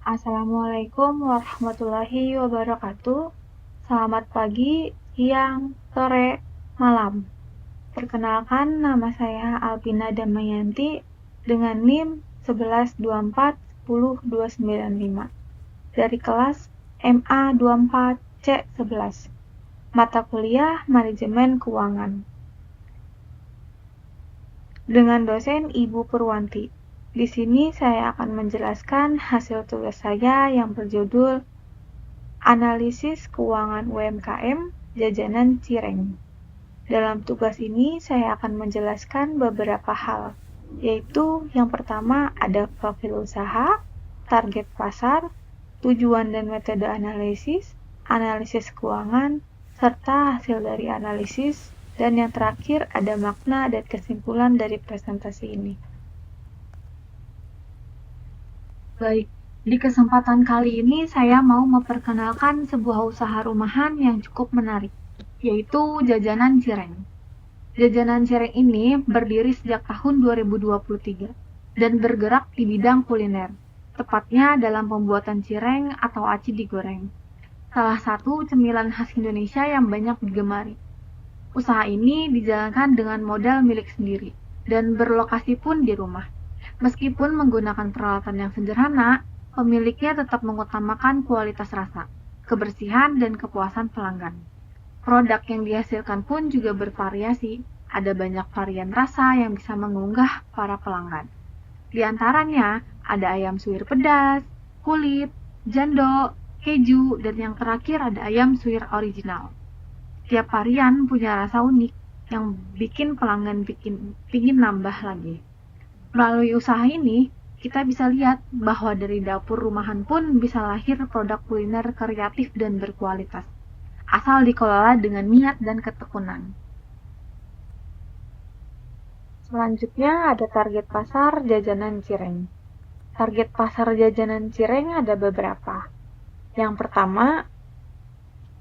Assalamualaikum warahmatullahi wabarakatuh. Selamat pagi, siang, sore, malam. Perkenalkan, nama saya Alpina Damayanti dengan NIM 11241025 dari kelas MA 24C11, mata kuliah Manajemen Keuangan. Dengan dosen Ibu Purwanti. Di sini saya akan menjelaskan hasil tugas saya yang berjudul Analisis Keuangan UMKM Jajanan Cireng. Dalam tugas ini saya akan menjelaskan beberapa hal, yaitu yang pertama ada profil usaha, target pasar, tujuan dan metode analisis, analisis keuangan, serta hasil dari analisis, dan yang terakhir ada makna dan kesimpulan dari presentasi ini. Baik, di kesempatan kali ini saya mau memperkenalkan sebuah usaha rumahan yang cukup menarik, yaitu Jajanan Cireng. Jajanan Cireng ini berdiri sejak tahun 2023 dan bergerak di bidang kuliner, tepatnya dalam pembuatan cireng atau aci digoreng. Salah satu cemilan khas Indonesia yang banyak digemari. Usaha ini dijalankan dengan modal milik sendiri dan berlokasi pun di rumah. Meskipun menggunakan peralatan yang sederhana, pemiliknya tetap mengutamakan kualitas rasa, kebersihan, dan kepuasan pelanggan. Produk yang dihasilkan pun juga bervariasi, ada banyak varian rasa yang bisa mengunggah para pelanggan. Di antaranya, ada ayam suwir pedas, kulit, jando, keju, dan yang terakhir ada ayam suwir original. Tiap varian punya rasa unik yang bikin pelanggan pingin nambah lagi. Melalui usaha ini, kita bisa lihat bahwa dari dapur rumahan pun bisa lahir produk kuliner kreatif dan berkualitas, asal dikelola dengan niat dan ketekunan. Selanjutnya ada target pasar Jajanan Cireng. Target pasar Jajanan Cireng ada beberapa. Yang pertama,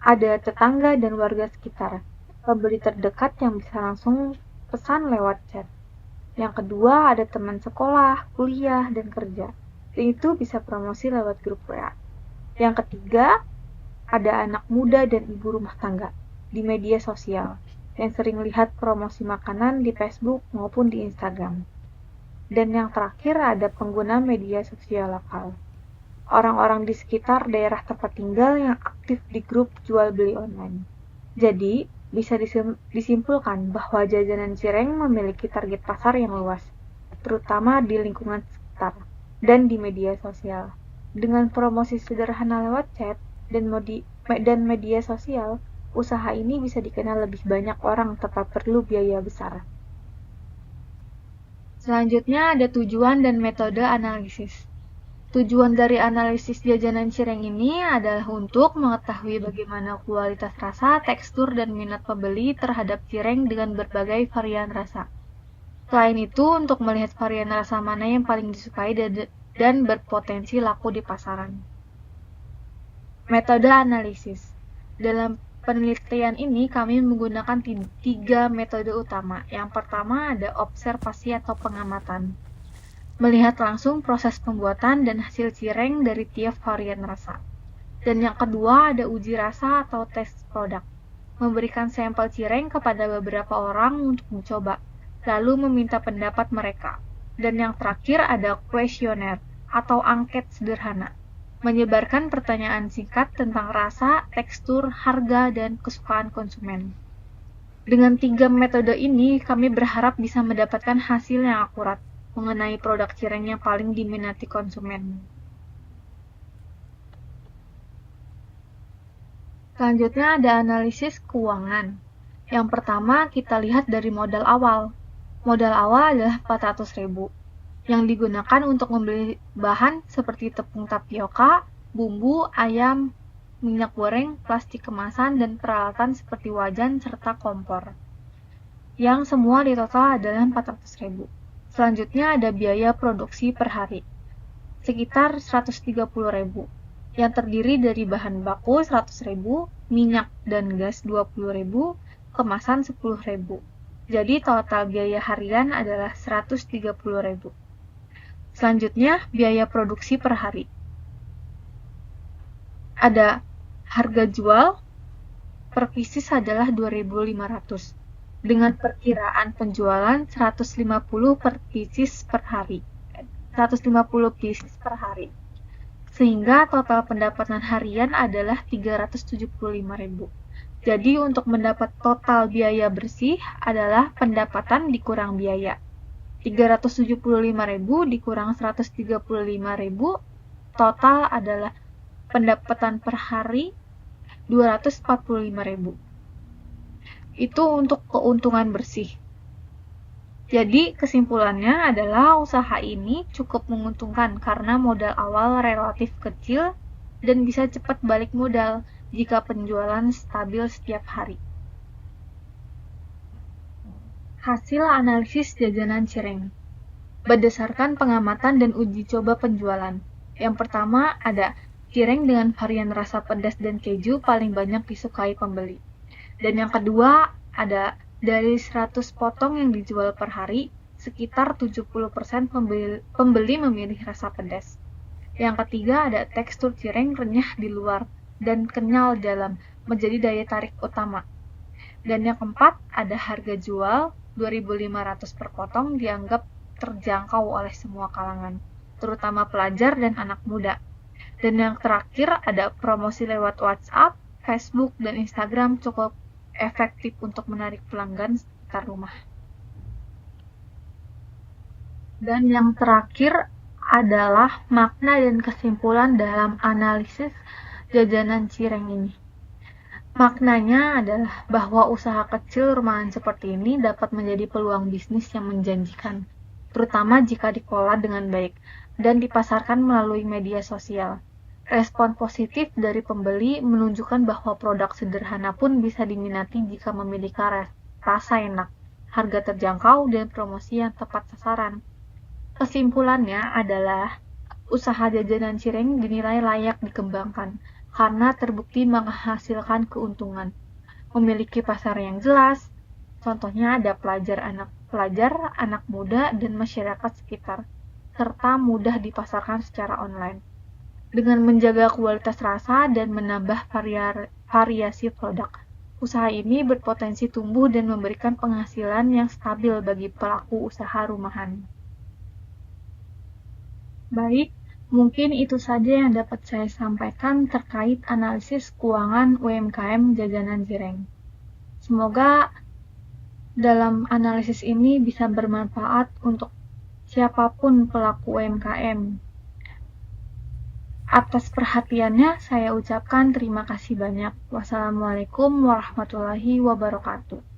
ada tetangga dan warga sekitar, pembeli terdekat yang bisa langsung pesan lewat chat. Yang kedua, ada teman sekolah, kuliah, dan kerja. Dan itu bisa promosi lewat grup WA. Yang ketiga, ada anak muda dan ibu rumah tangga di media sosial yang sering lihat promosi makanan di Facebook maupun di Instagram. Dan yang terakhir, ada pengguna media sosial lokal. Orang-orang di sekitar daerah tempat tinggal yang aktif di grup jual beli online. Jadi, bisa disimpulkan bahwa Jajanan Cireng memiliki target pasar yang luas, terutama di lingkungan sekitar dan di media sosial. Dengan promosi sederhana lewat chat dan media sosial, usaha ini bisa dikenal lebih banyak orang tanpa perlu biaya besar. Selanjutnya ada tujuan dan metode analisis. Tujuan dari analisis Jajanan Cireng ini adalah untuk mengetahui bagaimana kualitas rasa, tekstur, dan minat pembeli terhadap cireng dengan berbagai varian rasa. Selain itu, untuk melihat varian rasa mana yang paling disukai dan berpotensi laku di pasaran. Metode analisis. Dalam penelitian ini kami menggunakan 3 metode utama. Yang pertama ada observasi atau pengamatan. Melihat langsung proses pembuatan dan hasil cireng dari tiap varian rasa. Dan yang kedua ada uji rasa atau tes produk. Memberikan sampel cireng kepada beberapa orang untuk mencoba, lalu meminta pendapat mereka. Dan yang terakhir ada kuesioner atau angket sederhana. Menyebarkan pertanyaan singkat tentang rasa, tekstur, harga, dan kesukaan konsumen. Dengan 3 metode ini, kami berharap bisa mendapatkan hasil yang akurat mengenai produk cireng yang paling diminati konsumen. Selanjutnya ada analisis keuangan. Yang pertama kita lihat dari modal awal. Modal awal adalah 400.000 yang digunakan untuk membeli bahan seperti tepung tapioka, bumbu, ayam, minyak goreng, plastik kemasan, dan peralatan seperti wajan serta kompor. Yang semua di total adalah 400.000. Selanjutnya ada biaya produksi per hari, sekitar 130.000, yang terdiri dari bahan baku 100.000, minyak dan gas 20.000, kemasan 10.000. Jadi total biaya harian adalah 130.000. Selanjutnya, biaya produksi per hari. Ada harga jual per pieces adalah 2.500 dengan perkiraan penjualan 150 per pieces per hari. 150 pieces per hari. Sehingga total pendapatan harian adalah 375.000. Jadi untuk mendapat total biaya bersih adalah pendapatan dikurang biaya. 375.000 dikurang 135.000, total adalah pendapatan per hari 245.000. Itu untuk keuntungan bersih. Jadi kesimpulannya adalah usaha ini cukup menguntungkan karena modal awal relatif kecil dan bisa cepat balik modal jika penjualan stabil setiap hari. Hasil analisis jajanan cireng berdasarkan pengamatan dan uji coba penjualan. Yang pertama ada cireng dengan varian rasa pedas dan keju paling banyak disukai pembeli. Dan yang kedua ada dari 100 potong yang dijual per hari, sekitar 70% pembeli memilih rasa pedas. Yang ketiga ada tekstur cireng renyah di luar dan kenyal dalam, menjadi daya tarik utama. Dan yang keempat ada harga jual 2.500 per potong dianggap terjangkau oleh semua kalangan, terutama pelajar dan anak muda. Dan yang terakhir ada promosi lewat WhatsApp, Facebook, dan Instagram cukup efektif untuk menarik pelanggan sekitar rumah. Dan yang terakhir adalah makna dan kesimpulan dalam analisis jajanan cireng ini. Maknanya adalah bahwa usaha kecil rumahan seperti ini dapat menjadi peluang bisnis yang menjanjikan, terutama jika dikelola dengan baik dan dipasarkan melalui media sosial. Respon positif dari pembeli menunjukkan bahwa produk sederhana pun bisa diminati jika memiliki rasa enak, harga terjangkau, dan promosi yang tepat sasaran. Kesimpulannya adalah usaha jajanan cireng dinilai layak dikembangkan karena terbukti menghasilkan keuntungan, memiliki pasar yang jelas, contohnya ada pelajar, anak muda, dan masyarakat sekitar, serta mudah dipasarkan secara online. Dengan menjaga kualitas rasa dan menambah variasi produk, usaha ini berpotensi tumbuh dan memberikan penghasilan yang stabil bagi pelaku usaha rumahan. Baik, mungkin itu saja yang dapat saya sampaikan terkait analisis keuangan UMKM jajanan cireng. Semoga dalam analisis ini bisa bermanfaat untuk siapapun pelaku UMKM. Atas perhatiannya, saya ucapkan terima kasih banyak. Wassalamualaikum warahmatullahi wabarakatuh.